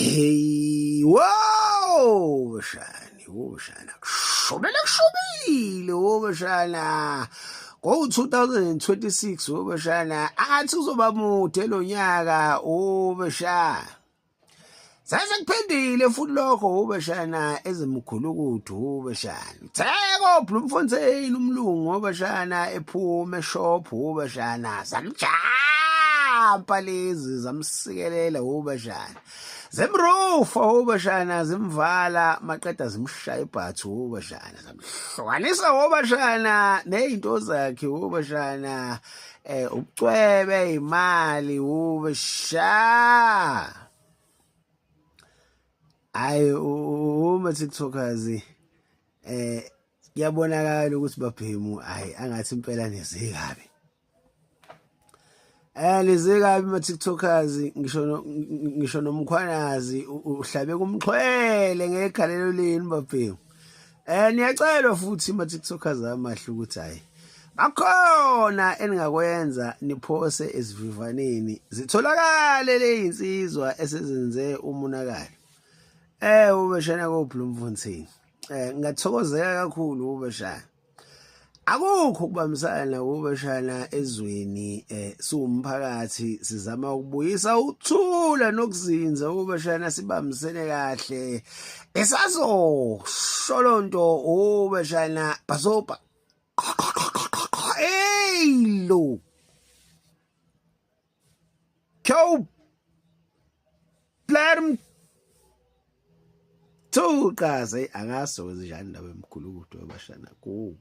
Hey, wow, bashana, kushobile, bashana. Ngo-2026, bashana, athi uzoba mude lo nyaka, bashana. Sasekuphindile futhi lokho, bashana, ezemkhulukudu, bashana. Theko Bloemfontein umlungu, bashana, ephume shop, bashana. Zamjampa lezi, zamsikelela, bashana. Zemrufa bashana zimvala maqeda zimshaya ibhathu bashana zamhlukanisa bashana nezinto zakhe bashana ubucwebe imali bashana uma TikTokers kuyabonakala ukuthi baphemu angathi impela nezikabi lezekabi ma-TikTokers ngisho nomkhwanazi uhlabe kumxhwele ngekhalelo leni bafethu niyacelwa futhi ma-TikTokers amahle ukuthi bakhona eningakwenza niphose esivivaneni zitholakale lezinsizwa esezenze umonakalo ubashana koBloemfontein ngathokozeka kakhulu ubashana akukho kubambisana bashana ezweni siwumphakathi sizama ukubuyisa ukuthula nokuzinza bashana sibambisene kahle esazo sholonto bashana basopa lo kyo plam tuqaze angasoze njani ndaba emkhulukudu bashana ku